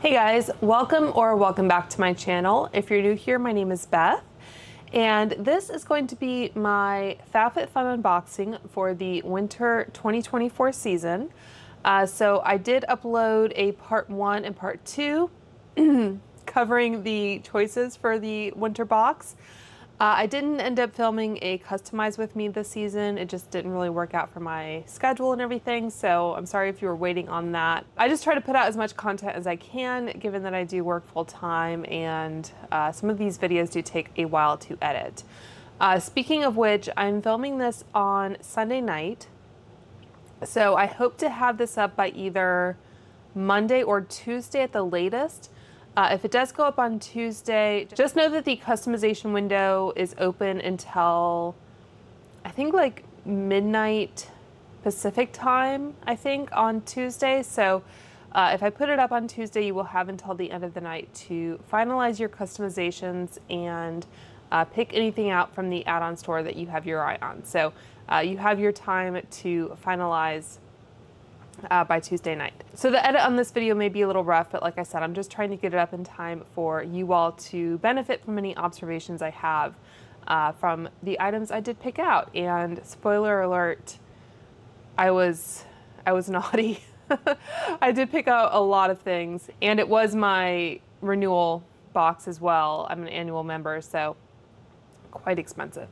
Hey guys, welcome back to my channel. If you're new here, my name is Beth, and this is going to be my FabFitFun unboxing for the winter 2024 season. So I did upload a part 1 and part 2 covering the choices for the winter box. I didn't end up filming a customize with me this season. It just didn't really work out for my schedule and everything, so I'm sorry if you were waiting on that. I just try to put out as much content as I can, given that I do work full time, and some of these videos do take a while to edit. Speaking of which, I'm filming this on Sunday night, so I hope to have this up by either Monday or Tuesday at the latest. If it does go up on Tuesday, just know that the customization window is open until, I think, like midnight Pacific time, I think, on Tuesday. So if I put it up on Tuesday, you will have until the end of the night to finalize your customizations and pick anything out from the add-on store that you have your eye on. So you have your time to finalize by Tuesday night. So the edit on this video may be a little rough, but like I said, I'm just trying to get it up in time for you all to benefit from any observations I have from the items I did pick out. And spoiler alert, I was naughty. I did pick out a lot of things, and it was my renewal box as well. I'm an annual member, so quite expensive.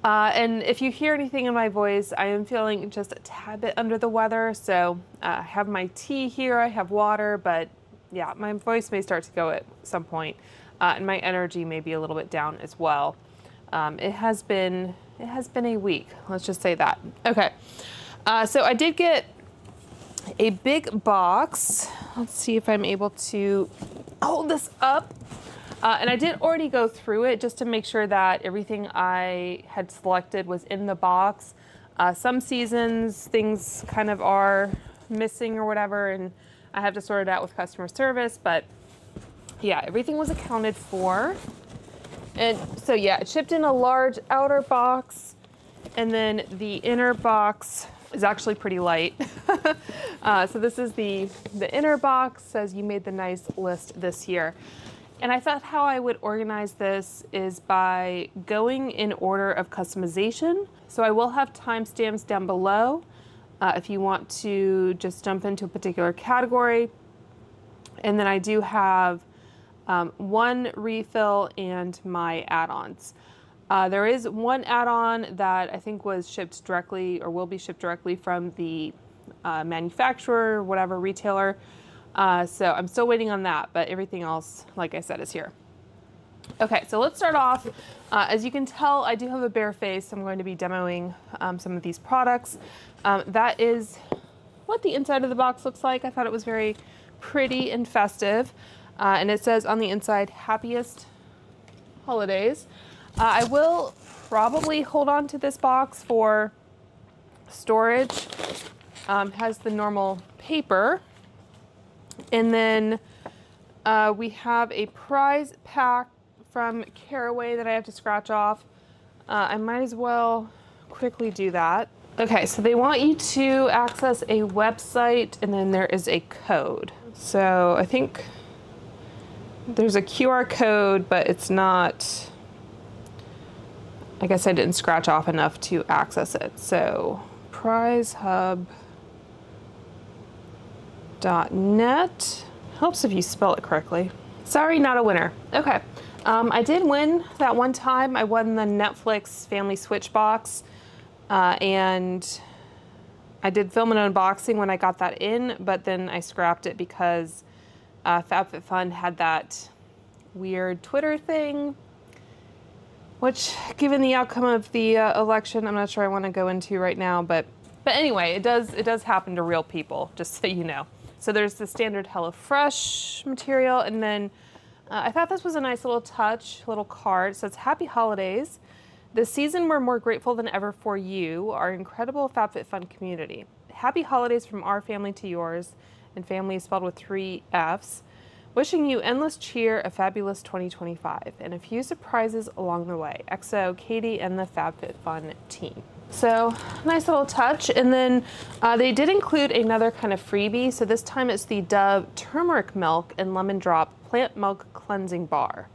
And if you hear anything in my voice, I am feeling just a tad bit under the weather. So I have my tea here, I have water, but yeah, my voice may start to go at some point, and my energy may be a little bit down as well. It has been a week. Let's just say that. Okay, so I did get a big box. Let's see if I'm able to hold this up. And I did already go through it just to make sure that everything I had selected was in the box. Some seasons things kind of are missing or whatever, and I have to sort it out with customer service, but yeah, everything was accounted for. And so yeah, it shipped in a large outer box, and then the inner box is actually pretty light. So this is the inner box. Says you made the nice list this year. And I thought how I would organize this is by going in order of customization. So I will have timestamps down below if you want to just jump into a particular category. And then I do have one refill and my add-ons. There is one add-on that I think was shipped directly or will be shipped directly from the manufacturer, whatever retailer. So I'm still waiting on that, but everything else, like I said, is here. Okay, so let's start off. As you can tell, I do have a bare face. I'm going to be demoing some of these products. That is what the inside of the box looks like. I thought it was very pretty and festive. And it says on the inside, happiest holidays. I will probably hold on to this box for storage. Has the normal paper. And then we have a prize pack from Caraway that I have to scratch off. I might as well quickly do that. Okay, so they want you to access a website, and then there is a code. So I think there's a QR code, but it's not, I guess I didn't scratch off enough to access it. So prizehub.net. Helps if you spell it correctly. Sorry, not a winner. Okay, I did win that one time. I won the Netflix Family Switch box, and I did film an unboxing when I got that in, but then I scrapped it because FabFitFun had that weird Twitter thing, which, given the outcome of the election, I'm not sure I want to go into right now, but anyway, it does happen to real people, just so you know. So there's the standard HelloFresh material, and then I thought this was a nice little touch, little card. So it's Happy Holidays. This season we're more grateful than ever for you, our incredible FabFitFun community. Happy holidays from our family to yours, and family is spelled with 3 F's. Wishing you endless cheer, a fabulous 2025, and a few surprises along the way. XO, Katie, and the FabFitFun team. So nice little touch. And then they did include another kind of freebie. So this time it's the Dove Turmeric Milk and Lemon Drop Plant Milk Cleansing Bar.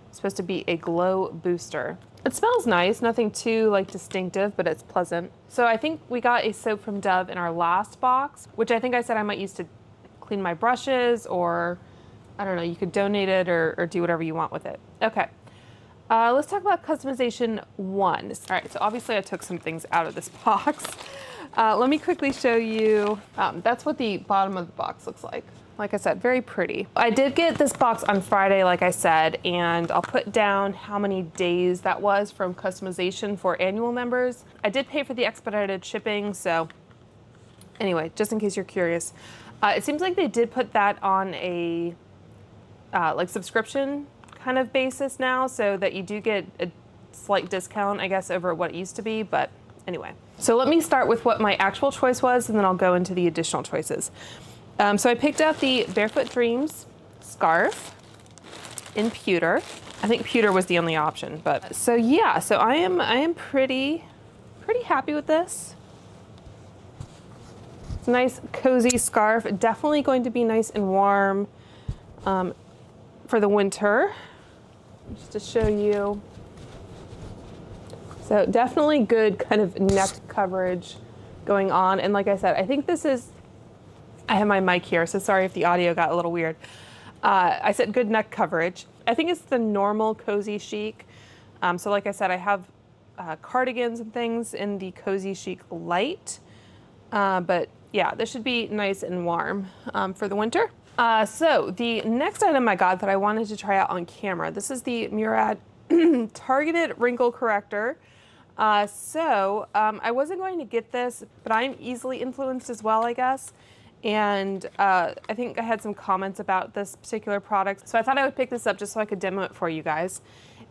It's supposed to be a glow booster. It smells nice, nothing too like distinctive, but it's pleasant. So I think we got a soap from Dove in our last box, which I think I said I might use to clean my brushes, or I don't know, you could donate it or do whatever you want with it. Okay. Let's talk about customization 1. All right, so obviously I took some things out of this box. Let me quickly show you. That's what the bottom of the box looks like. Like I said, very pretty. I did get this box on Friday, like I said, and I'll put down how many days that was from customization for annual members. I did pay for the expedited shipping, so anyway, just in case you're curious. It seems like they did put that on a like subscription kind of basis now, so that you do get a slight discount, I guess, over what it used to be, but anyway. So let me start with what my actual choice was, and then I'll go into the additional choices. So I picked out the Barefoot Dreams scarf in pewter. I think pewter was the only option, but so yeah, so I am pretty happy with this. It's a nice cozy scarf, definitely going to be nice and warm for the winter. Just to show you. So definitely good kind of neck coverage going on. And like I said, I think this is, I have my mic here, so sorry if the audio got a little weird. I said good neck coverage. I think it's the normal cozy chic. So like I said, I have cardigans and things in the cozy chic light. But yeah, this should be nice and warm for the winter. So the next item I got that I wanted to try out on camera, this is the Murad Targeted Wrinkle Corrector. I wasn't going to get this, but I'm easily influenced as well, I guess. And I think I had some comments about this particular product, so I thought I would pick this up just so I could demo it for you guys.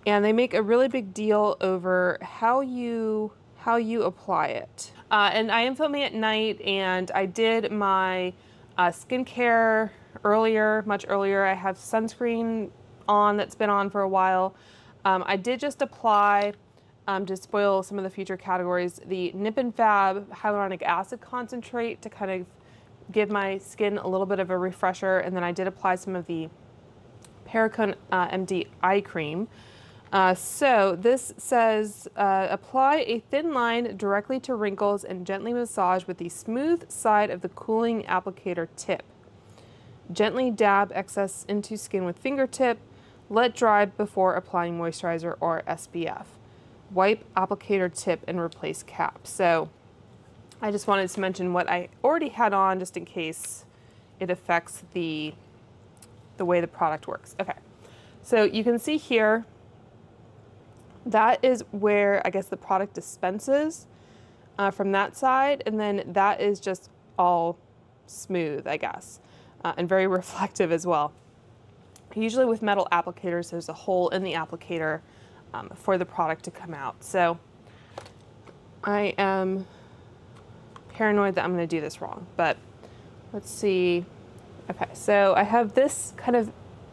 And they make a really big deal over how you apply it. And I am filming at night, and I did my skincare earlier, much earlier. I have sunscreen on that's been on for a while. I did just apply, to spoil some of the future categories, the Nip and Fab Hyaluronic Acid Concentrate to kind of give my skin a little bit of a refresher, and then I did apply some of the Perricone MD eye cream. So this says, apply a thin line directly to wrinkles and gently massage with the smooth side of the cooling applicator tip. Gently dab excess into skin with fingertip. Let dry before applying moisturizer or SPF. Wipe applicator tip and replace cap. So I just wanted to mention what I already had on just in case it affects the way the product works. Okay, so you can see here, that is where I guess the product dispenses from that side, and then that is just all smooth, I guess, and very reflective as well. Usually with metal applicators, there's a hole in the applicator for the product to come out. So I am paranoid that I'm going to do this wrong, but let's see. Okay, so I have this kind of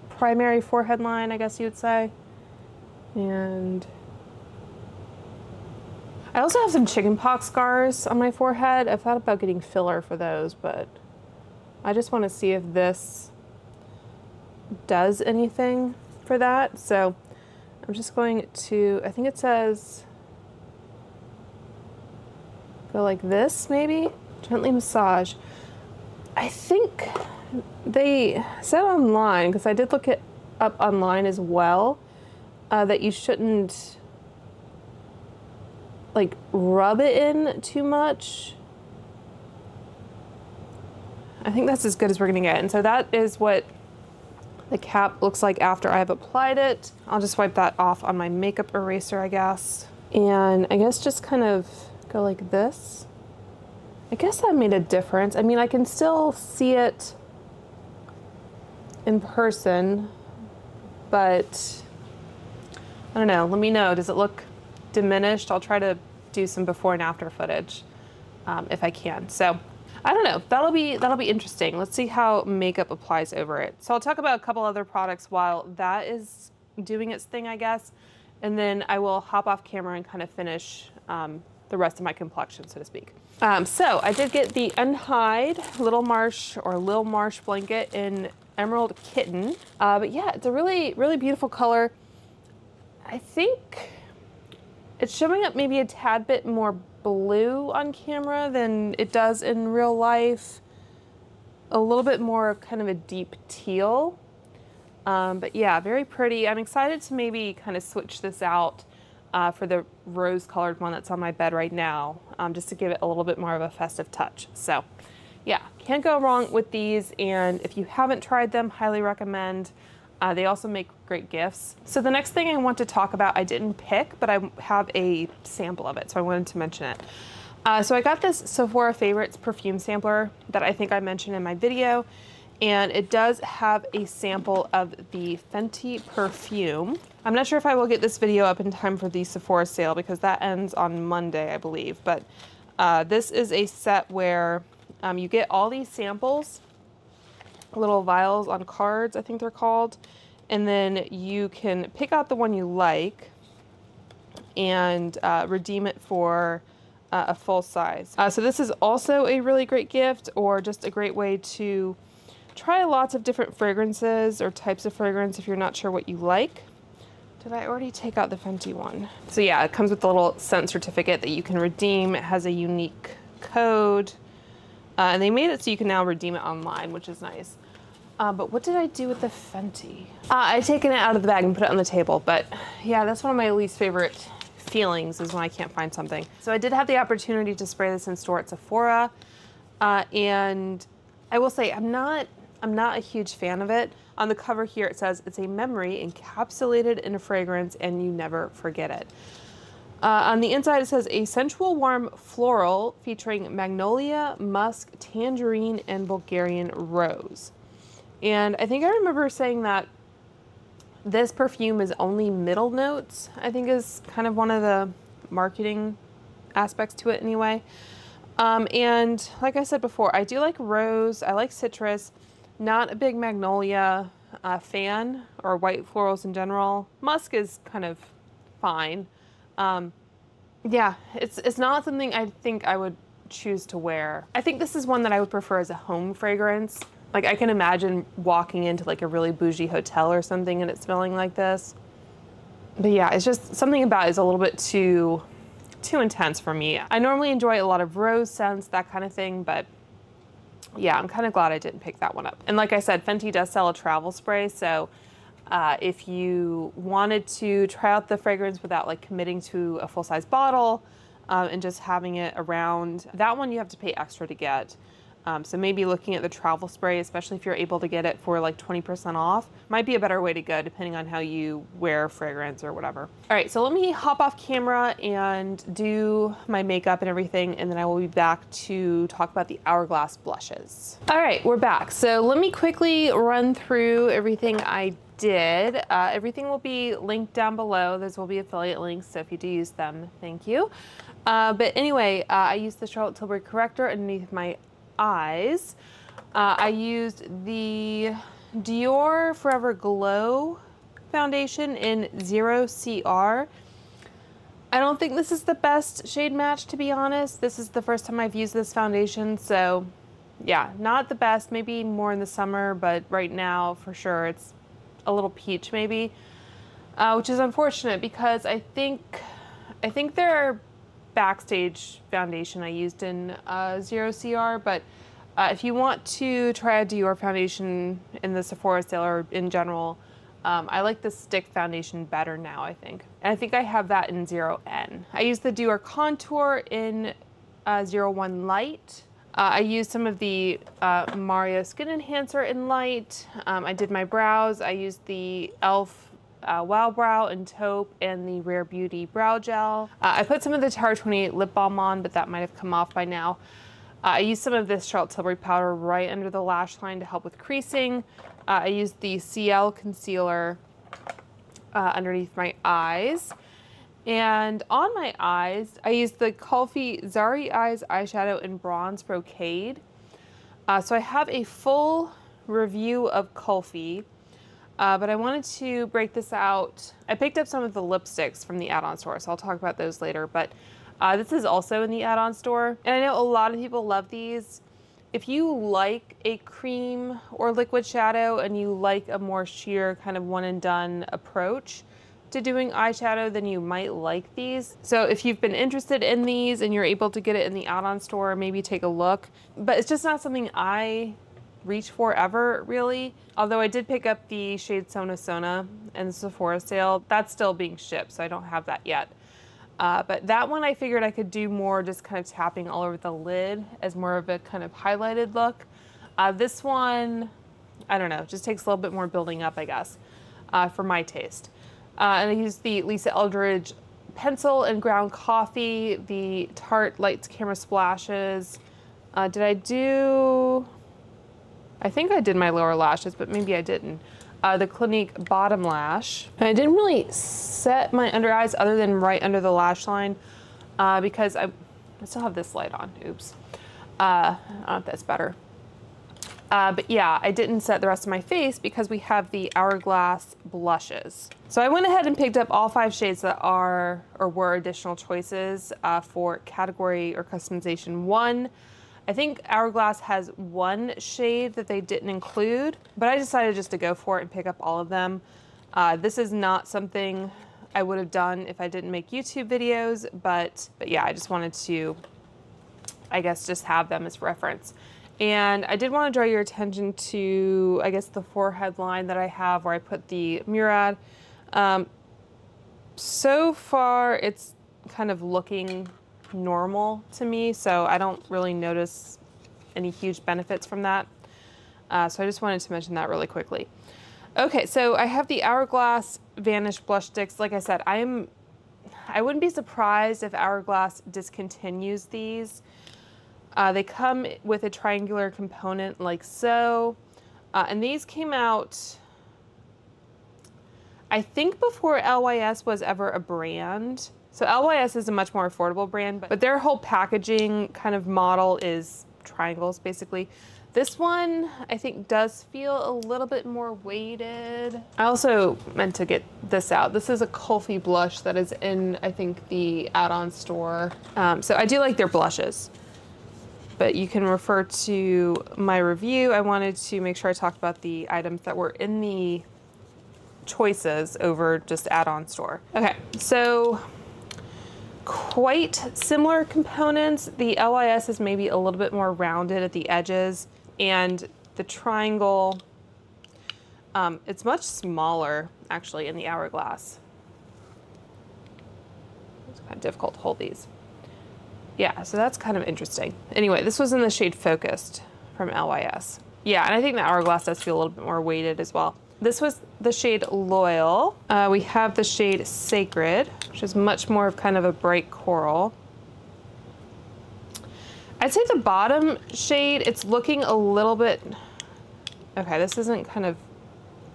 primary forehead line, I guess you would say, and I also have some chickenpox scars on my forehead. I've thought about getting filler for those, but I just want to see if this does anything for that. So I'm just going to, I think it says, go like this, maybe? Gently massage. I think they said online, because I did look it up online as well, that you shouldn't like rub it in too much. I think that's as good as we're gonna get. And so that is what the cap looks like after I've applied it. I'll just wipe that off on my makeup eraser, I guess. And I guess just kind of go like this. I guess that made a difference. I mean, I can still see it in person, but I don't know. Let me know. Does it look diminished? I'll try to do some before and after footage if I can. So I don't know. That'll be interesting. Let's see how makeup applies over it. So I'll talk about a couple other products while that is doing its thing, I guess, and then I will hop off camera and kind of finish the rest of my complexion, so to speak. So I did get the Unhide Little Marsh or Lil Marsh blanket in Emerald Kitten. But yeah, it's a really, really beautiful color. I think it's showing up maybe a tad bit more blue on camera than it does in real life. A little bit more of kind of a deep teal. But yeah, very pretty. I'm excited to maybe kind of switch this out for the rose-colored one that's on my bed right now, just to give it a little bit more of a festive touch. So yeah, can't go wrong with these, and if you haven't tried them, highly recommend. They also make great gifts. So the next thing I want to talk about, I didn't pick, but I have a sample of it, so I wanted to mention it. So I got this Sephora Favorites perfume sampler that I think I mentioned in my video, and it does have a sample of the Fenty perfume. I'm not sure if I will get this video up in time for the Sephora sale because that ends on Monday, I believe, but this is a set where you get all these samples, little vials on cards, I think they're called, and then you can pick out the one you like and redeem it for a full size. So this is also a really great gift, or just a great way to try lots of different fragrances or types of fragrance if you're not sure what you like. Did I already take out the Fenty one? So yeah, it comes with a little scent certificate that you can redeem. It has a unique code. And they made it so you can now redeem it online, which is nice. But what did I do with the Fenty? I've taken it out of the bag and put it on the table, but yeah, that's one of my least favorite feelings, is when I can't find something. So I did have the opportunity to spray this in store at Sephora, and I will say I'm not a huge fan of it. On the cover here it says it's a memory encapsulated in a fragrance and you never forget it. On the inside it says a sensual warm floral featuring magnolia, musk, tangerine, and Bulgarian rose. And I think I remember saying that this perfume is only middle notes, I think is kind of one of the marketing aspects to it anyway. And like I said before, I do like rose, I like citrus, not a big magnolia fan, or white florals in general. Musk is kind of fine. Yeah, it's not something I think I would choose to wear. I think this is one that I would prefer as a home fragrance. Like, I can imagine walking into like a really bougie hotel or something and it smelling like this. But yeah, it's just something about it is a little bit too intense for me. I normally enjoy a lot of rose scents, that kind of thing, but yeah, I'm kind of glad I didn't pick that one up. And like I said, Fenty does sell a travel spray, so if you wanted to try out the fragrance without like committing to a full-size bottle and just having it around, that one you have to pay extra to get. So maybe looking at the travel spray, especially if you're able to get it for like 20% off, might be a better way to go depending on how you wear fragrance or whatever. All right, so let me hop off camera and do my makeup and everything, and then I will be back to talk about the Hourglass blushes. All right, we're back. So let me quickly run through everything I did. Everything will be linked down below. Those will be affiliate links, so if you do use them, thank you. But anyway, I used the Charlotte Tilbury corrector underneath my eyes. I used the Dior Forever Glow foundation in 0CR. I don't think this is the best shade match, to be honest. This is the first time I've used this foundation, so yeah, not the best. Maybe more in the summer, but right now for sure it's a little peach maybe, which is unfortunate because I think their Backstage foundation I used in 0CR, but if you want to try a Dior foundation in the Sephora sale or in general, I like the stick foundation better now, I think. And I think I have that in 0N. I used the Dior Contour in 01 Light. I used some of the Mario Skin Enhancer in Light. I did my brows. I used the e.l.f. Wow Brow and Taupe and the Rare Beauty Brow Gel. I put some of the Tower 28 lip balm on, but that might have come off by now. I used some of this Charlotte Tilbury powder right under the lash line to help with creasing. I used the CL concealer underneath my eyes. And on my eyes, I used the Kulfi Zari Eyes Eyeshadow in Bronze Brocade. So I have a full review of Kulfi. But I wanted to break this out. I picked up some of the lipsticks from the Add-On store, so I'll talk about those later. But This is also in the add-on store. And I know a lot of people love these. If you like a cream or liquid shadow and you like a more sheer kind of one and done approach to doing eyeshadow, then you might like these. So if you've been interested in these and you're able to get it in the add-on store, maybe take a look. But it's just not something I reach for ever, really. Although I did pick up the shade Sona Sona in the Sephora sale. That's still being shipped, so I don't have that yet. But that one I figured I could do more just kind of tapping all over the lid as more of a kind of highlighted look. This one, I don't know, just takes a little bit more building up, I guess, for my taste. And I used the Lisa Eldridge pencil and ground coffee, the Tarte Lights Camera Splashes. Did I do, I think I did my lower lashes, but maybe I didn't. The Clinique Bottom Lash. And I didn't really set my under eyes other than right under the lash line because I still have this light on, oops. I don't know if that's better. But yeah, I didn't set the rest of my face because we have the Hourglass blushes. So I went ahead and picked up all 5 shades that are or were additional choices for category or customization 1. I think Hourglass has 1 shade that they didn't include, but I decided just to go for it and pick up all of them. This is not something I would have done if I didn't make YouTube videos, but yeah, I just wanted to, I guess, just have them as reference. And I did want to draw your attention to, I guess, the forehead line that I have where I put the Murad. So far, it's kind of looking normal to me, so I don't really notice any huge benefits from that. So I just wanted to mention that really quickly. Okay, so I have the Hourglass Vanish Blush Sticks. Like I said, I wouldn't be surprised if Hourglass discontinues these. They come with a triangular component like so, and these came out, I think, before LYS was ever a brand. So LYS is a much more affordable brand, but their whole packaging kind of model is triangles, basically. This one, I think, does feel a little bit more weighted. I also meant to get this out. This is a Kulfi blush that is in, I think, the add-on store. So I do like their blushes, but you can refer to my review. I wanted to make sure I talked about the items that were in the choices over just add-on store. Okay, so quite similar components. The LYS is maybe a little bit more rounded at the edges, and the triangle, it's much smaller actually in the Hourglass. It's kind of difficult to hold these. Yeah, so that's kind of interesting. Anyway, this was in the shade Focused from LYS. Yeah, and I think the Hourglass does feel a little bit more weighted as well. This was the shade Loyal. We have the shade Sacred, which is much more of kind of a bright coral. I'd say the bottom shade, it's looking a little bit, okay, this isn't kind of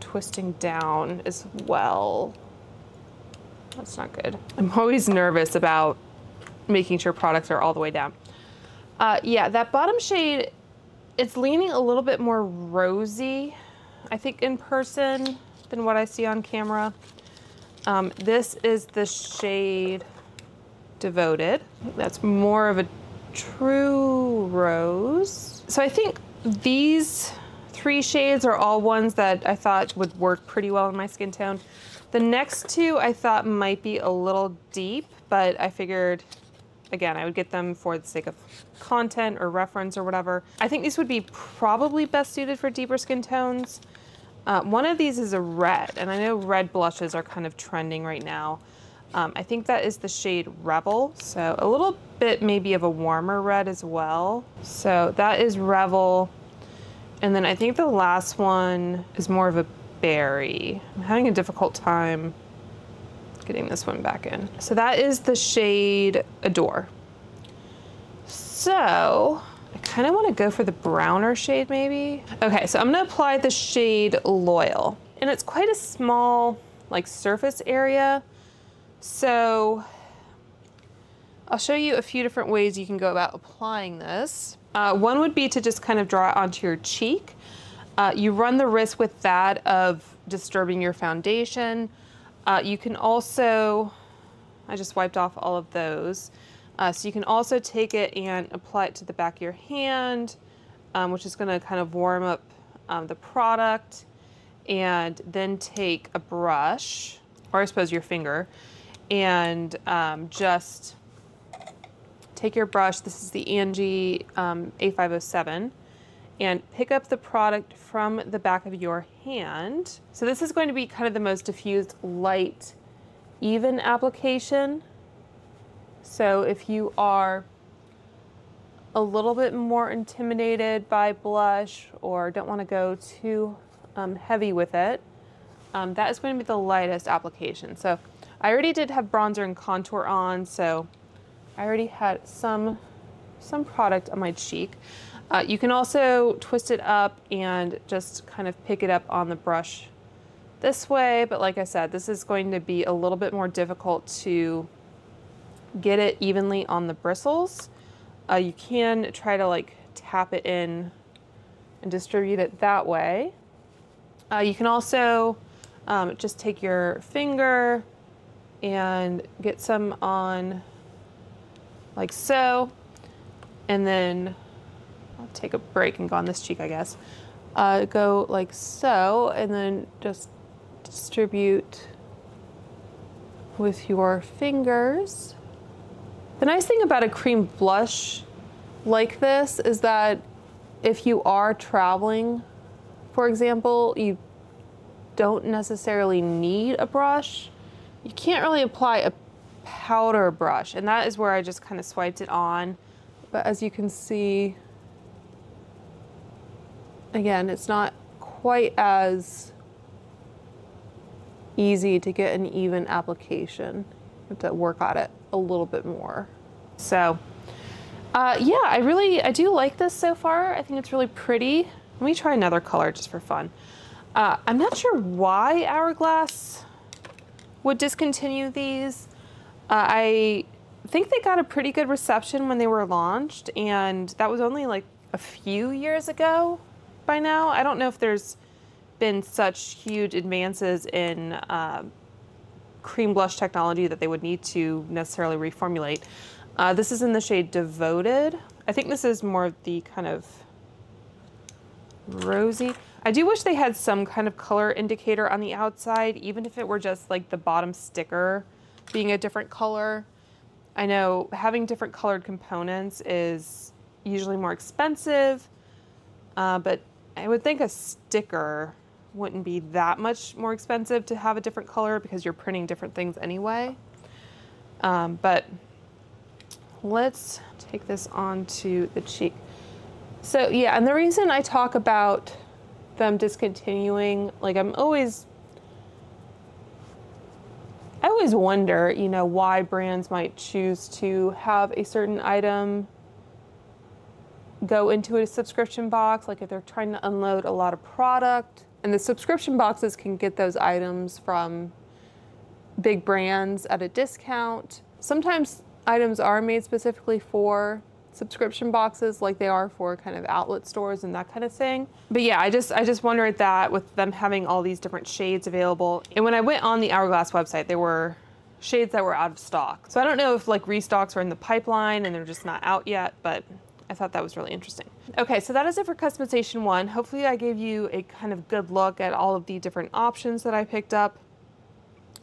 twisting down as well. That's not good. I'm always nervous about making sure products are all the way down. Yeah, that bottom shade, it's leaning a little bit more rosy, I think, in person than what I see on camera. This is the shade Devoted. That's more of a true rose. So I think these 3 shades are all ones that I thought would work pretty well in my skin tone. The next 2 I thought might be a little deep, but I figured, again, I would get them for the sake of content or reference or whatever. I think these would be probably best suited for deeper skin tones. One of these is a red, and I know red blushes are kind of trending right now. I think that is the shade Revel, so a little bit maybe of a warmer red as well. So that is Revel, and then I think the last one is more of a berry. I'm having a difficult time getting this one back in. So that is the shade Adore. So I kind of want to go for the browner shade maybe. Okay, so I'm gonna apply the shade Loyal, and it's quite a small like surface area. So I'll show you a few different ways you can go about applying this. One would be to just kind of draw it onto your cheek. You run the risk with that of disturbing your foundation. You can also, I just wiped off all of those. So you can also take it and apply it to the back of your hand, which is going to kind of warm up the product. And then take a brush, or I suppose your finger, and just take your brush. This is the Angie A507, and pick up the product from the back of your hand. So this is going to be kind of the most diffused, light, even application. So if you are a little bit more intimidated by blush or don't want to go too heavy with it, that is going to be the lightest application. So I already did have bronzer and contour on, so I already had some product on my cheek. You can also twist it up and just kind of pick it up on the brush this way, but like I said, this is going to be a little bit more difficult to get it evenly on the bristles. You can try to like tap it in and distribute it that way. You can also just take your finger and get some on like so, and then I'll take a break and go on this cheek, I guess. Go like so, and then just distribute with your fingers. The nice thing about a cream blush like this is that if you are traveling, for example, you don't necessarily need a brush. You can't really apply a powder brush, and that is where I just kind of swiped it on. But as you can see, again, it's not quite as easy to get an even application. You have to work on it a little bit more. So yeah, I do like this so far. I think it's really pretty. Let me try another color just for fun. I'm not sure why Hourglass would discontinue these. I think they got a pretty good reception when they were launched, and that was only like a few years ago by now. I don't know if there's been such huge advances in cream blush technology that they would need to necessarily reformulate. This is in the shade Devoted. I think this is more of the kind of rosy. I do wish they had some kind of color indicator on the outside, even if it were just like the bottom sticker being a different color. I know having different colored components is usually more expensive, but I would think a sticker wouldn't be that much more expensive to have a different color because you're printing different things anyway. But let's take this onto the cheek. So yeah, and the reason I talk about them discontinuing, like I always wonder, you know, why brands might choose to have a certain item go into a subscription box, like if they're trying to unload a lot of product. And the subscription boxes can get those items from big brands at a discount. Sometimes items are made specifically for subscription boxes, like they are for kind of outlet stores and that kind of thing. But yeah, I just wonder at that with them having all these different shades available. And when I went on the Hourglass website, there were shades that were out of stock. So I don't know if like restocks are in the pipeline and they're just not out yet, but I thought that was really interesting. Okay, so that is it for customization 1. Hopefully I gave you a kind of good look at all of the different options that I picked up.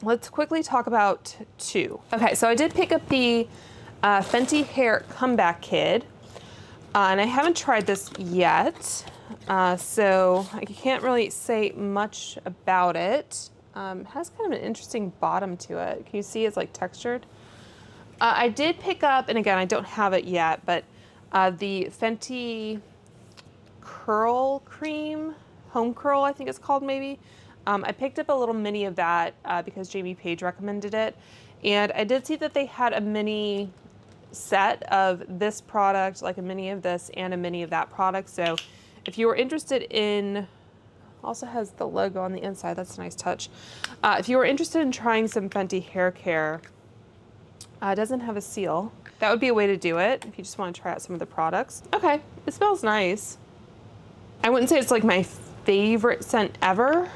Let's quickly talk about 2. Okay, so I did pick up the Fenty Hair Comeback Kid, and I haven't tried this yet, so I can't really say much about it. It has kind of an interesting bottom to it. Can you see it's like textured? I did pick up, and again, I don't have it yet, but the Fenty Curl Cream, Home Curl, I think it's called maybe. I picked up a little mini of that because Jamie Page recommended it. And I did see that they had a mini set of this product, like a mini of this and a mini of that product. So if you were interested in, also has the logo on the inside, that's a nice touch. If you were interested in trying some Fenty hair care, it doesn't have a seal. That would be a way to do it if you just want to try out some of the products. Okay, it smells nice. I wouldn't say it's like my favorite scent ever.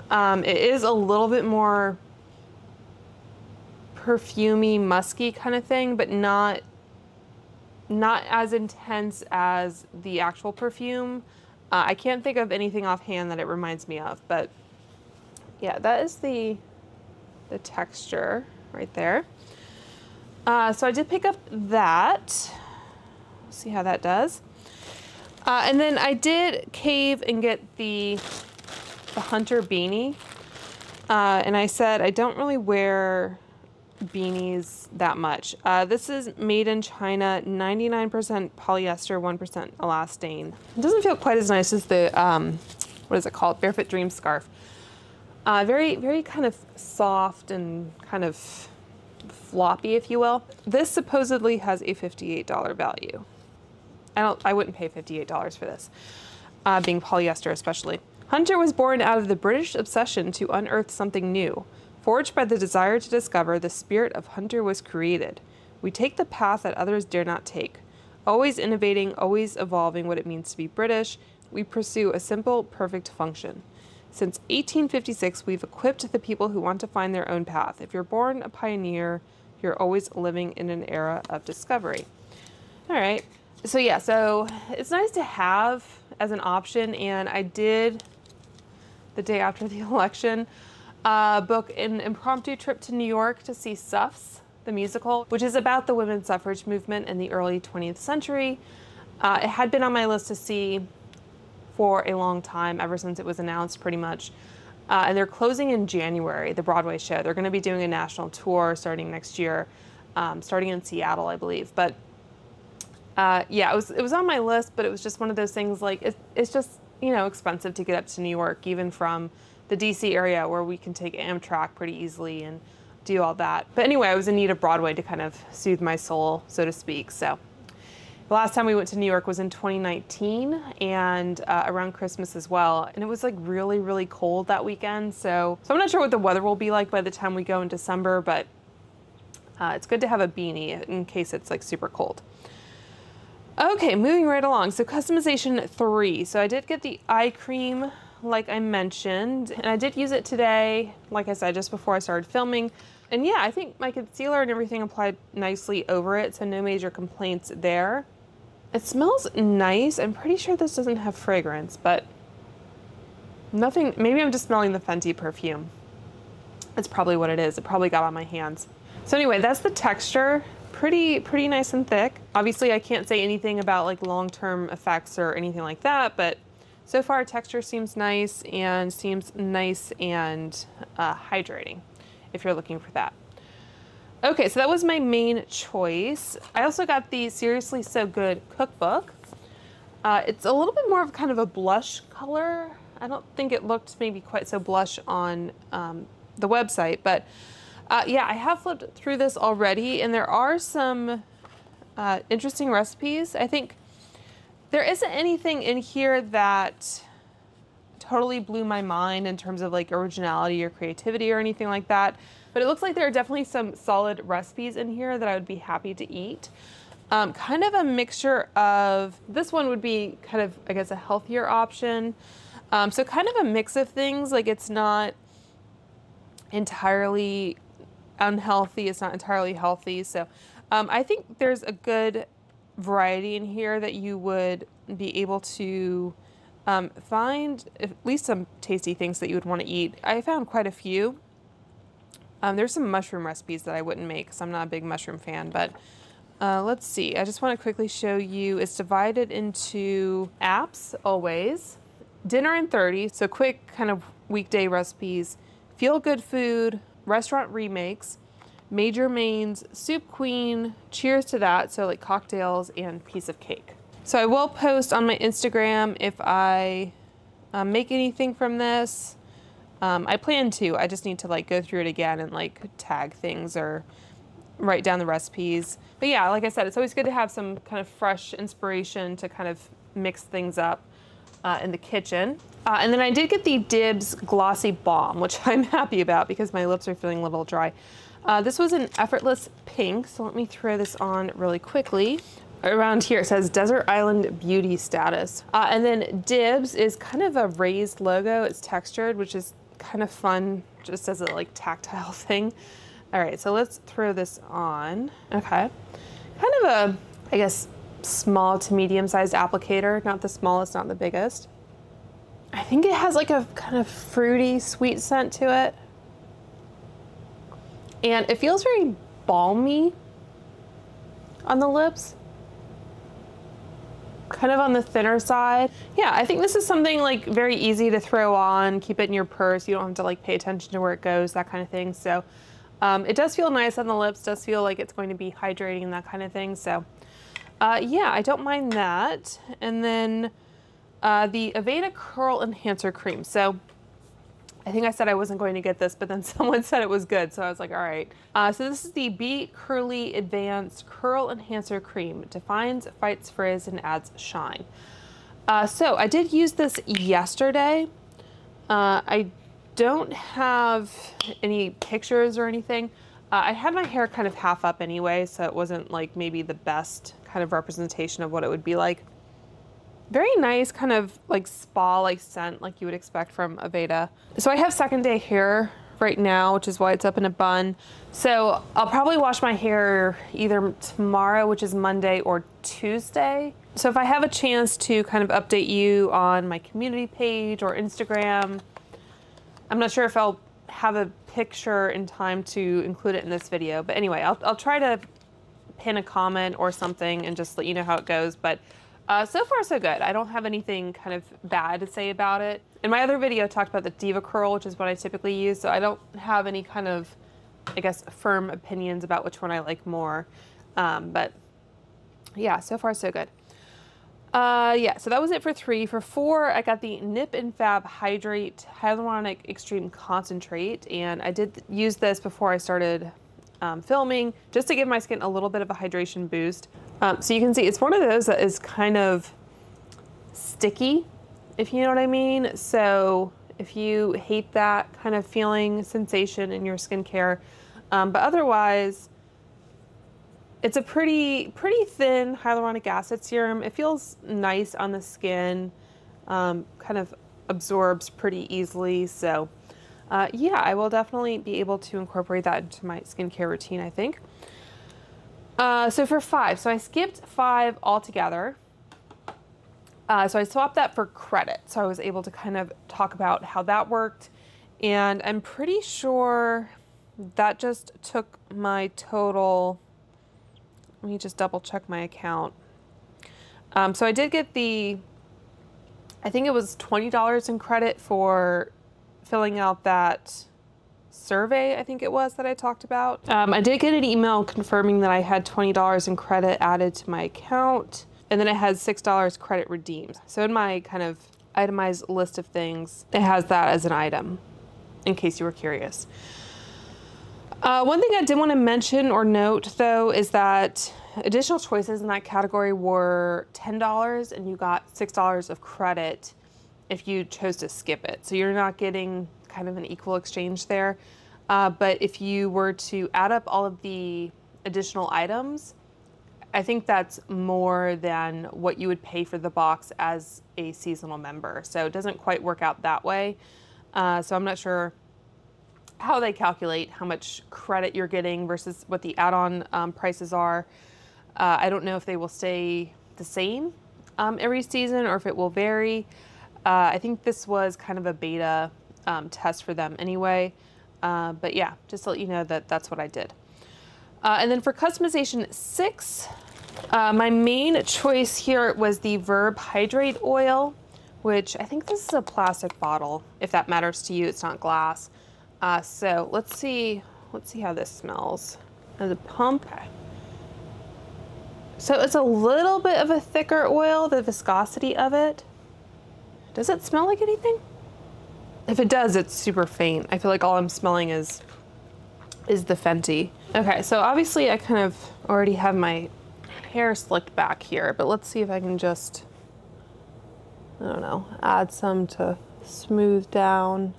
It is a little bit more perfumey, musky kind of thing, but not as intense as the actual perfume. I can't think of anything offhand that it reminds me of, but yeah, that is the texture right there. So I did pick up that. See how that does. And then I did cave and get the Hunter beanie. And I said I don't really wear beanies that much. This is made in China, 99% polyester, 1% elastane. It doesn't feel quite as nice as the, what is it called? Barefoot Dream scarf. Very kind of soft and kind of floppy, if you will. This supposedly has a $58 value. I wouldn't pay $58 for this, being polyester especially. Hunter was born out of the British obsession to unearth something new. Forged by the desire to discover, the spirit of Hunter was created. We take the path that others dare not take. Always innovating, always evolving what it means to be British, we pursue a simple, perfect function. Since 1856, we've equipped the people who want to find their own path. If you're born a pioneer, you're always living in an era of discovery. All right. So yeah, so it's nice to have as an option, and I did, the day after the election, book an impromptu trip to New York to see Suffs, the musical, which is about the women's suffrage movement in the early 20th century. It had been on my list to see for a long time, ever since it was announced pretty much. And they're closing in January, the Broadway show. They're gonna be doing a national tour starting next year, starting in Seattle, I believe. But yeah, it was on my list, but it was just one of those things, like, it's just, you know, expensive to get up to New York, even from the DC area where we can take Amtrak pretty easily and do all that. But anyway, I was in need of Broadway to kind of soothe my soul, so to speak. So the last time we went to New York was in 2019, and around Christmas as well. And it was like really, really cold that weekend. So I'm not sure what the weather will be like by the time we go in December, but it's good to have a beanie in case it's like super cold. Okay, moving right along. So customization 3. So I did get the eye cream, like I mentioned, and I did use it today, like I said, just before I started filming. And yeah, I think my concealer and everything applied nicely over it, so no major complaints there. It smells nice. I'm pretty sure this doesn't have fragrance, but nothing, maybe I'm just smelling the Fenty perfume. That's probably what it is. It probably got on my hands. So anyway, that's the texture. Pretty nice and thick. Obviously, I can't say anything about like long-term effects or anything like that, but so far texture seems nice and hydrating, if you're looking for that. Okay, so that was my main choice. I also got the Seriously So Good cookbook. It's a little bit more of kind of a blush color. I don't think it looked maybe quite so blush on the website, but yeah, I have flipped through this already, and there are some interesting recipes. I think there isn't anything in here that totally blew my mind in terms of like originality or creativity or anything like that, but it looks like there are definitely some solid recipes in here that I would be happy to eat. Kind of a mixture of, this one would be kind of, I guess, a healthier option. So kind of a mix of things, like it's not entirely unhealthy, it's not entirely healthy. So I think there's a good variety in here that you would be able to find at least some tasty things that you would want to eat. I found quite a few. There's some mushroom recipes that I wouldn't make because I'm not a big mushroom fan, but let's see. I just want to quickly show you. It's divided into apps, always, dinner in 30, so quick kind of weekday recipes, feel good food, restaurant remakes, major mains, soup queen, cheers to that, so like cocktails and piece of cake. So I will post on my Instagram if I make anything from this. I plan to, I just need to like go through it again and like tag things or write down the recipes. But yeah, like I said, it's always good to have some kind of fresh inspiration to kind of mix things up in the kitchen. And then I did get the Dibs Glossy Balm, which I'm happy about because my lips are feeling a little dry. This was an effortless pink, so let me throw this on really quickly. Around here it says Desert Island Beauty Status. And then Dibs is kind of a raised logo. It's textured, which is kind of fun, just as a like tactile thing. All right, so let's throw this on. Okay, kind of a, I guess, small to medium-sized applicator, not the smallest, not the biggest. I think it has like a kind of fruity, sweet scent to it. And it feels very balmy on the lips. Kind of on the thinner side. Yeah, I think this is something like very easy to throw on, keep it in your purse. You don't have to like pay attention to where it goes, that kind of thing. So it does feel nice on the lips, does feel like it's going to be hydrating and that kind of thing. So yeah, I don't mind that. And then the Aveda Curl Enhancer Cream. So I think I said I wasn't going to get this, but then someone said it was good, so I was like, all right. So this is the Be Curly Advanced Curl Enhancer Cream. Defines, fights frizz, and adds shine. So I did use this yesterday. I don't have any pictures or anything. I had my hair kind of half up anyway, so it wasn't like maybe the best kind of representation of what it would be like. Very nice kind of like spa-like scent like you would expect from Aveda. So I have second day hair right now, which is why it's up in a bun. So I'll probably wash my hair either tomorrow, which is Monday, or Tuesday. So if I have a chance to kind of update you on my community page or Instagram, I'm not sure if I'll have a picture in time to include it in this video. But anyway, I'll try to pin a comment or something and just let you know how it goes. But so far, so good. I don't have anything kind of bad to say about it. In my other video, I talked about the Diva Curl, which is what I typically use, so I don't have any kind of, I guess, firm opinions about which one I like more. But yeah, so far, so good. Yeah, so that was it for 3. For 4, I got the Nip and Fab Hydrate Hyaluronic Extreme Concentrate, and I did use this before I started filming, just to give my skin a little bit of a hydration boost. So you can see it's one of those that is kind of sticky, if you know what I mean. So if you hate that kind of feeling sensation in your skincare, but otherwise it's a pretty thin hyaluronic acid serum. It feels nice on the skin, kind of absorbs pretty easily. So yeah, I will definitely be able to incorporate that into my skincare routine, I think. So for 5, so I skipped 5 altogether. So I swapped that for credit. So I was able to kind of talk about how that worked. And I'm pretty sure that just took my total. Let me just double check my account. So I did get I think it was $20 in credit for filling out that survey, I think it was, that I talked about. I did get an email confirming that I had $20 in credit added to my account, and then it has $6 credit redeemed. So in my kind of itemized list of things, it has that as an item, in case you were curious. One thing I did want to mention or note, though, is that additional choices in that category were $10, and you got $6 of credit if you chose to skip it. So you're not getting kind of an equal exchange there. But if you were to add up all of the additional items, I think that's more than what you would pay for the box as a seasonal member. So it doesn't quite work out that way. So I'm not sure how they calculate how much credit you're getting versus what the add-on prices are. I don't know if they will stay the same every season or if it will vary. I think this was kind of a beta test for them anyway. But yeah, just to let you know that that's what I did. And then for customization 6, my main choice here was the Verb Hydrate Oil, which I think this is a plastic bottle, if that matters to you. It's not glass. So let's see how this smells. As a pump. So it's a little bit of a thicker oil, the viscosity of it. Does it smell like anything? If it does, it's super faint. I feel like all I'm smelling is the Fenty. Okay, so obviously I kind of already have my hair slicked back here, but let's see if I can just, I don't know, add some to smooth down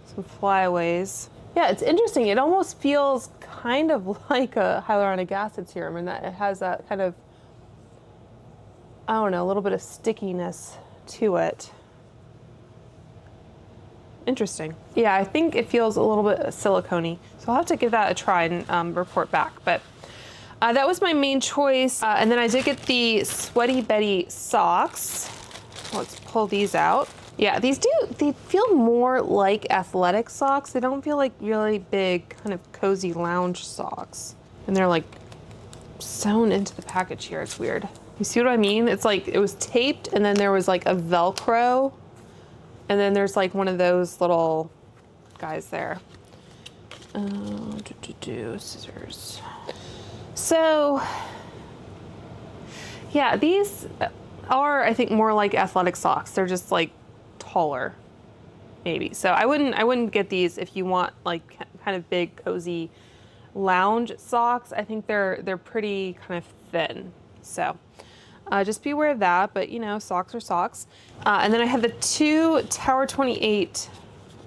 some flyaways. Yeah, it's interesting. It almost feels kind of like a hyaluronic acid serum in that it has that kind of, I don't know, a little bit of stickiness to it. Interesting. Yeah, I think it feels a little bit silicone-y. So I'll have to give that a try and report back. But that was my main choice. And then I did get the Sweaty Betty socks. Let's pull these out. Yeah, they feel more like athletic socks. They don't feel like really big, kind of cozy lounge socks. And they're like sewn into the package here. It's weird. You see what I mean? It's like it was taped and then there was like a Velcro. And then there's like one of those little guys there. Scissors. So, yeah, these are, I think, more like athletic socks. They're just like taller, maybe. So I wouldn't get these if you want like kind of big, cozy lounge socks. I think they're pretty kind of thin. So just be aware of that. But you know, socks are socks. And then I have the two Tower 28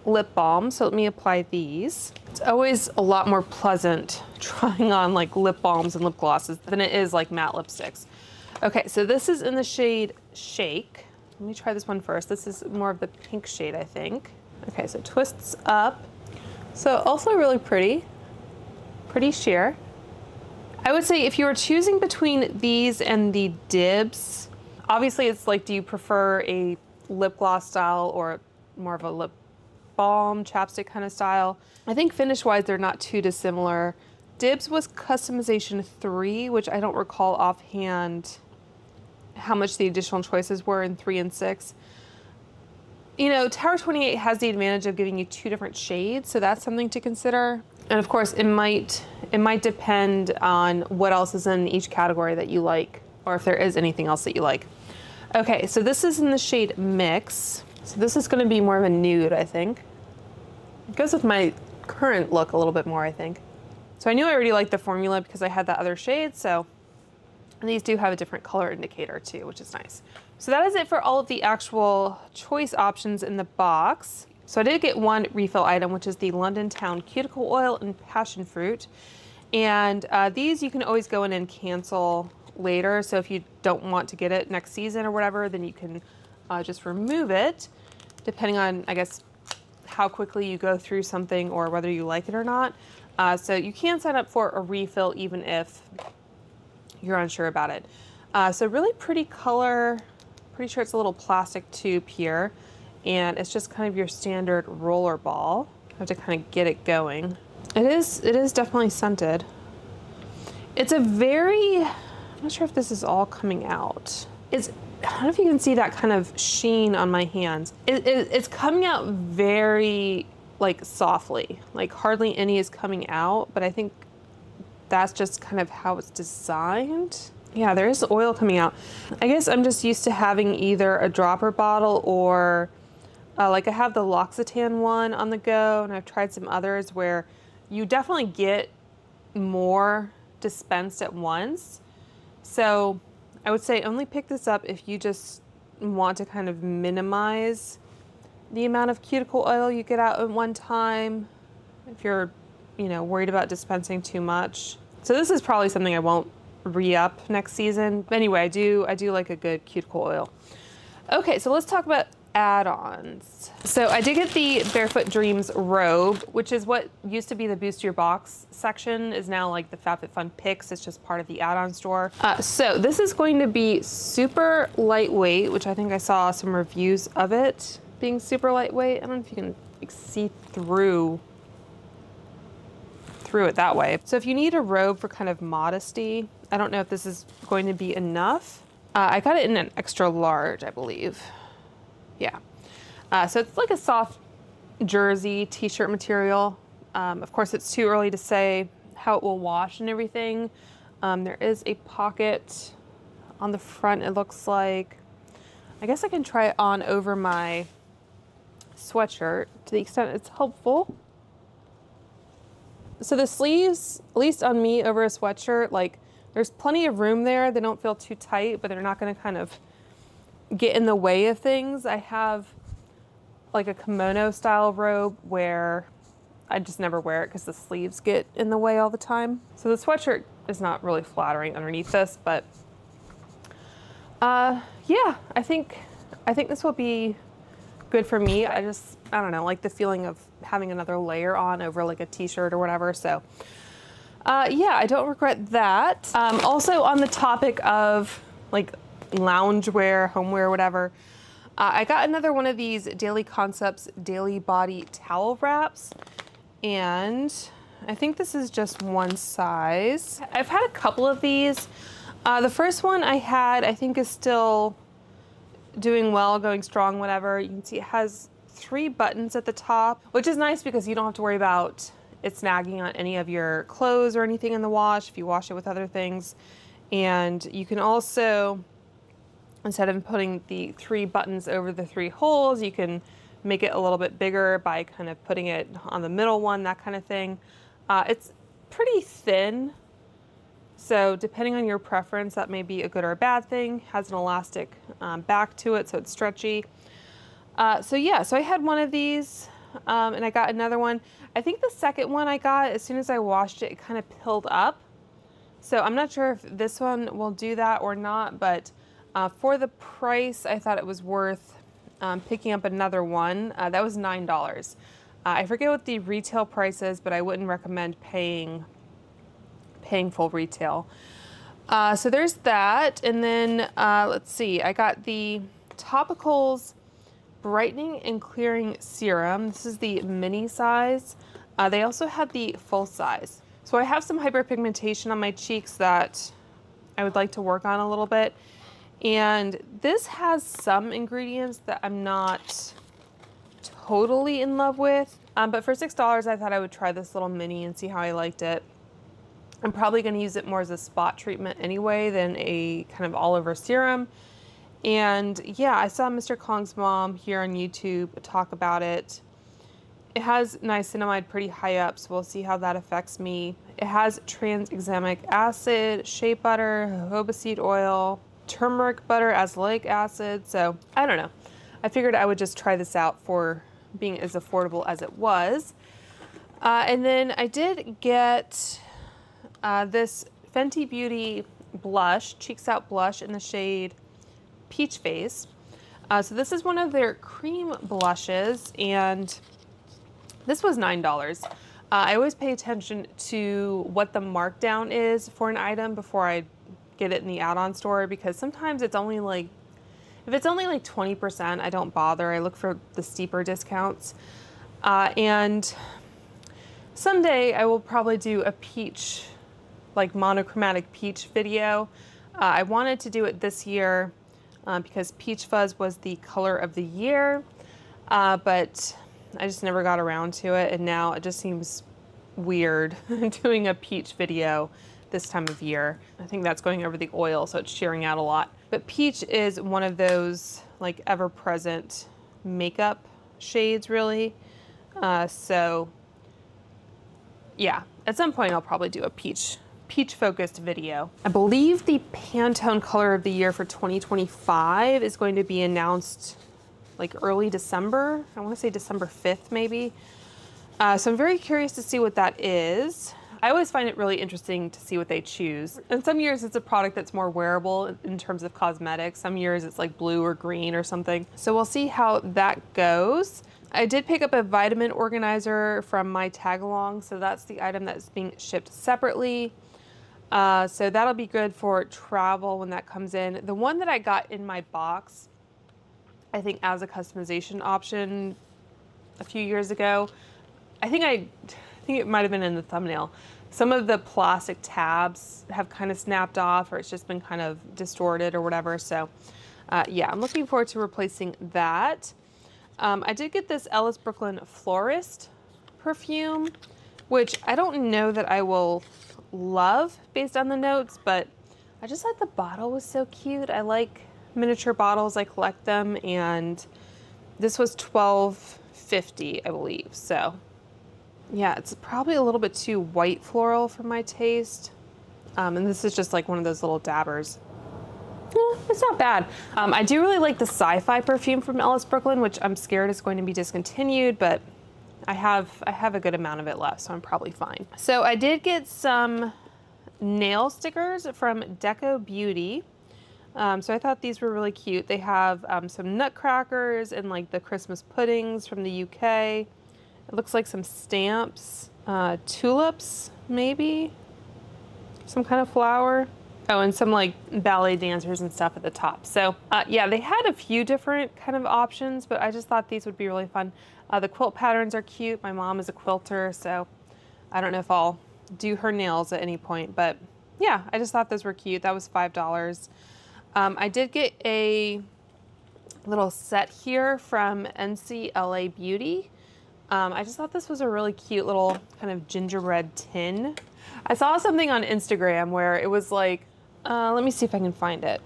lip balms. So let me apply these. It's always a lot more pleasant trying on like lip balms and lip glosses than it is like matte lipsticks. Okay, so this is in the shade Shake. Let me try this one first. This is more of the pink shade, I think. Okay, so it twists up. So also really pretty sheer. I would say if you were choosing between these and the Dibs, obviously it's like, do you prefer a lip gloss style or more of a lip balm, chapstick kind of style? I think finish-wise, they're not too dissimilar. Dibs was customization 3, which I don't recall offhand how much the additional choices were in 3 and 6. You know, Tower 28 has the advantage of giving you 2 different shades, so that's something to consider. And of course, it might depend on what else is in each category that you like, or if there is anything else that you like. Okay, so this is in the shade Mix. So this is going to be more of a nude, I think. It goes with my current look a little bit more, I think. So I knew I already liked the formula because I had that other shade, so. And these do have a different color indicator too, which is nice. So that is it for all of the actual choice options in the box. So I did get one refill item, which is the London Town Cuticle Oil and Passion Fruit. And these you can always go in and cancel later. So if you don't want to get it next season or whatever, then you can just remove it, depending on, I guess, how quickly you go through something or whether you like it or not. So you can sign up for a refill even if you're unsure about it. So really pretty color. Pretty sure it's a little plastic tube here. And it's just kind of your standard roller ball. I have to kind of get it going. It is definitely scented. It's a very, I'm not sure if this is all coming out. I don't know if you can see that kind of sheen on my hands. It's coming out very like softly, like hardly any is coming out, but I think that's just kind of how it's designed. Yeah, there is oil coming out. I guess I'm just used to having either a dropper bottle or like I have the L'Occitane one on the go, and I've tried some others where you definitely get more dispensed at once. So I would say only pick this up if you just want to kind of minimize the amount of cuticle oil you get out at one time, if you're, you know, worried about dispensing too much. So this is probably something I won't re-up next season. But anyway, I do like a good cuticle oil. Okay, so let's talk about add-ons. So I did get the Barefoot Dreams robe, which is what used to be the Boost Your Box section, is now like the FabFitFun Picks. It's just part of the add-on store. So this is going to be super lightweight, which I think I saw some reviews of it being super lightweight. I don't know if you can like, see through it that way. So if you need a robe for kind of modesty, I don't know if this is going to be enough. I got it in an extra large, I believe. Yeah. So it's like a soft jersey t-shirt material. Of course, it's too early to say how it will wash and everything. There is a pocket on the front, it looks like. I guess I can try it on over my sweatshirt to the extent it's helpful. So the sleeves, at least on me over a sweatshirt, like there's plenty of room there. They don't feel too tight, but they're not going to kind of get in the way of things. I have like a kimono style robe where I just never wear it because the sleeves get in the way all the time. So the sweatshirt is not really flattering underneath this, but yeah, I think this will be good for me. I just I don't know, like the feeling of having another layer on over like a t-shirt or whatever. So yeah, I don't regret that. Also on the topic of like loungewear, homeware, whatever, I got another one of these Daily Concepts Daily Body Towel Wraps, and I think this is just one size. I've had a couple of these. The first one I had, I think, is still doing well, going strong, whatever. You can see it has 3 buttons at the top, which is nice because you don't have to worry about it snagging on any of your clothes or anything in the wash if you wash it with other things. And you can also, instead of putting the 3 buttons over the 3 holes, you can make it a little bit bigger by kind of putting it on the middle one, that kind of thing. It's pretty thin, so depending on your preference, that may be a good or a bad thing. Has an elastic back to it, so it's stretchy. So yeah, so I had one of these, and I got another one. I think the second one I got, as soon as I washed it, it kind of pilled up. So I'm not sure if this one will do that or not, but for the price, I thought it was worth picking up another one. That was $9. I forget what the retail price is, but I wouldn't recommend paying full retail. So there's that. And then let's see, I got the Topicals Brightening and Clearing Serum. This is the mini size. They also had the full size. So I have some hyperpigmentation on my cheeks that I would like to work on a little bit. And this has some ingredients that I'm not totally in love with. But for $6, I thought I would try this little mini and see how I liked it. I'm probably going to use it more as a spot treatment anyway than a kind of all over serum. And yeah, I saw Mr. Kong's mom here on YouTube talk about it. It has niacinamide pretty high up, so we'll see how that affects me. It has tranexamic acid, shea butter, jojoba seed oil, turmeric butter, azelaic acid. So I don't know. I figured I would just try this out for being as affordable as it was. And then I did get this Fenty Beauty blush, Cheeks Out blush in the shade Peach Face. So this is one of their cream blushes, and this was $9. I always pay attention to what the markdown is for an item before I get it in the add-on store, because sometimes it's only like, if it's only like 20%, I don't bother. I look for the steeper discounts. And someday I will probably do a peach, like monochromatic peach video. I wanted to do it this year because Peach Fuzz was the color of the year, but I just never got around to it, and now it just seems weird doing a peach video this time of year. I think that's going over the oil, so it's shearing out a lot. But peach is one of those like ever-present makeup shades, really. So yeah, at some point I'll probably do a peach-focused video. I believe the Pantone color of the year for 2025 is going to be announced like early December. I want to say December 5th, maybe. So I'm very curious to see what that is. I always find it really interesting to see what they choose. And some years it's a product that's more wearable in terms of cosmetics. Some years it's like blue or green or something. So we'll see how that goes. I did pick up a vitamin organizer from my tag along. So that's the item that's being shipped separately. So that'll be good for travel when that comes in. The one that I got in my box, I think as a customization option a few years ago, I think it might have been in the thumbnail. Some of the plastic tabs have kind of snapped off, or it's just been kind of distorted or whatever. So yeah, I'm looking forward to replacing that. I did get this Ellis Brooklyn Florist perfume, which I don't know that I will love based on the notes, but I just thought the bottle was so cute. I like miniature bottles, I collect them, and this was $12.50, I believe. So yeah, it's probably a little bit too white floral for my taste. And this is just like one of those little dabbers. It's not bad. I do really like the Sci-Fi perfume from Ellis Brooklyn, which I'm scared is going to be discontinued, but I have a good amount of it left, so I'm probably fine. So I did get some nail stickers from Deco Beauty. So I thought these were really cute. They have some nutcrackers and like the Christmas puddings from the UK. It looks like some stamps, tulips, maybe some kind of flower. Oh, and some like ballet dancers and stuff at the top. So yeah, they had a few different kind of options, but I just thought these would be really fun. The quilt patterns are cute. My mom is a quilter, so I don't know if I'll do her nails at any point, but yeah, I just thought those were cute. That was $5. I did get a little set here from NCLA Beauty. I just thought this was a really cute little kind of gingerbread tin. I saw something on Instagram where it was like, let me see if I can find it.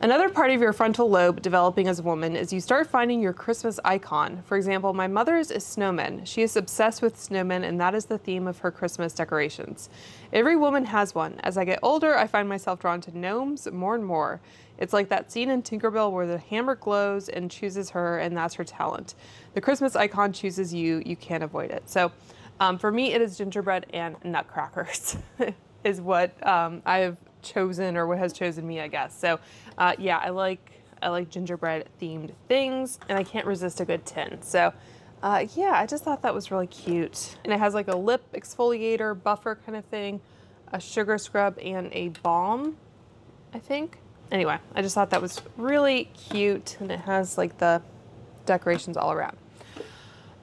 Another part of your frontal lobe developing as a woman is you start finding your Christmas icon. For example, my mother's is snowmen. She is obsessed with snowmen, and that is the theme of her Christmas decorations. Every woman has one. As I get older, I find myself drawn to gnomes more and more. It's like that scene in Tinkerbell where the hammer glows and chooses her, and that's her talent. The Christmas icon chooses you. You can't avoid it. So for me, it is gingerbread and nutcrackers is what I have chosen, or what has chosen me, I guess. So yeah, I like gingerbread themed things, and I can't resist a good tin. So yeah, I just thought that was really cute. And it has like a lip exfoliator buffer kind of thing, a sugar scrub, and a balm, I think. Anyway, I just thought that was really cute, and it has like the decorations all around.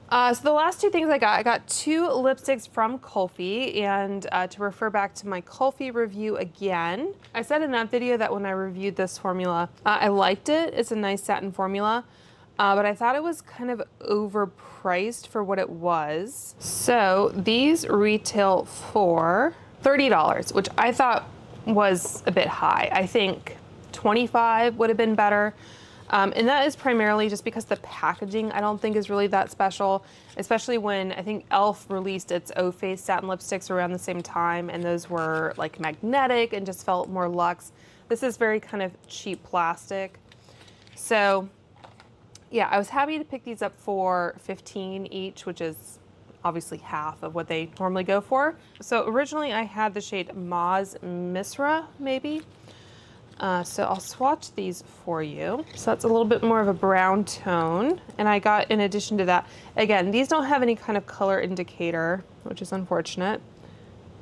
So the last two things I got two lipsticks from Kulfi, and to refer back to my Kulfi review again, I said in that video that when I reviewed this formula, I liked it. It's a nice satin formula, but I thought it was kind of overpriced for what it was. So these retail for $30, which I thought was a bit high. I think 25 would have been better. And that is primarily just because the packaging I don't think is really that special, especially when I think e.l.f. released its O-Face satin lipsticks around the same time, and those were like magnetic and just felt more luxe. This is very kind of cheap plastic. So yeah, I was happy to pick these up for $15 each, which is obviously half of what they normally go for. So originally I had the shade Maz Misra, maybe. So I'll swatch these for you. So that's a little bit more of a brown tone. And I got, in addition to that, again, these don't have any kind of color indicator, which is unfortunate.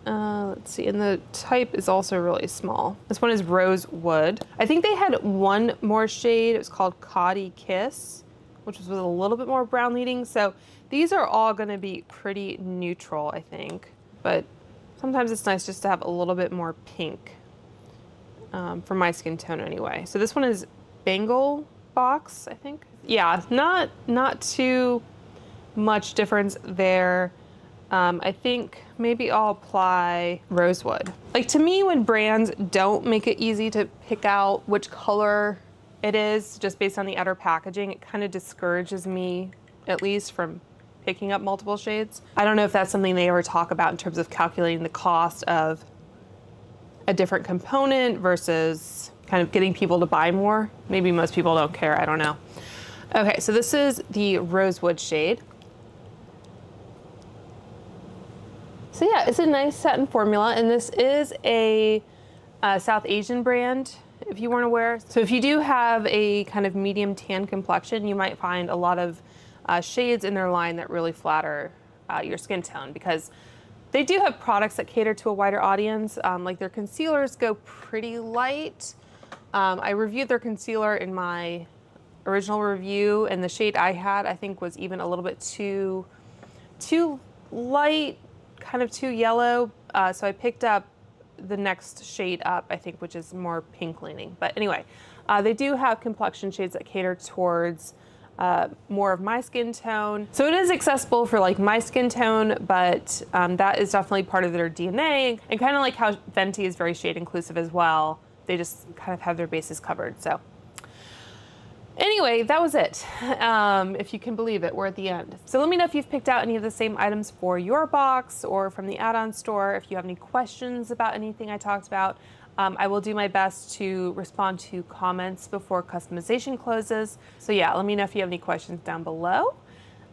Let's see, and the type is also really small. This one is Rosewood. I think they had one more shade. It was called Coddy Kiss, which was with a little bit more brown leading. So these are all gonna be pretty neutral, I think. But sometimes it's nice just to have a little bit more pink. For my skin tone anyway. So this one is Bangle Box, I think. Yeah, not too much difference there. I think maybe I'll apply Rosewood. Like, to me, when brands don't make it easy to pick out which color it is just based on the outer packaging, it kind of discourages me, at least, from picking up multiple shades. I don't know if that's something they ever talk about in terms of calculating the cost of a different component versus kind of getting people to buy more. Maybe most people don't care, I don't know. Okay, so this is the Rosewood shade. So yeah, it's a nice satin formula, and this is a South Asian brand, if you weren't aware. So if you do have a kind of medium tan complexion, you might find a lot of shades in their line that really flatter your skin tone, because they do have products that cater to a wider audience. Like their concealers go pretty light. I reviewed their concealer in my original review, and the shade I had, I think, was even a little bit too light, kind of too yellow. So I picked up the next shade up, I think, which is more pink leaning. But anyway, they do have complexion shades that cater towards more of my skin tone. So it is accessible for like my skin tone, but that is definitely part of their DNA, and kind of like how Fenty is very shade inclusive as well. They just kind of have their bases covered. So anyway, that was it. If you can believe it, we're at the end. So let me know if you've picked out any of the same items for your box or from the add-on store. If you have any questions about anything I talked about, I will do my best to respond to comments before customization closes. So yeah, let me know if you have any questions down below.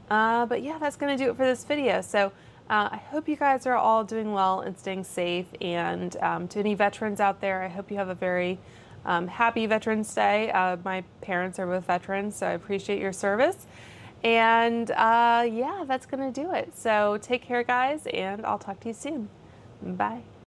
But yeah, that's gonna do it for this video. So I hope you guys are all doing well and staying safe. And to any veterans out there, I hope you have a very Happy Veterans Day. My parents are both veterans, so I appreciate your service. And yeah, that's going to do it. So take care, guys, and I'll talk to you soon. Bye.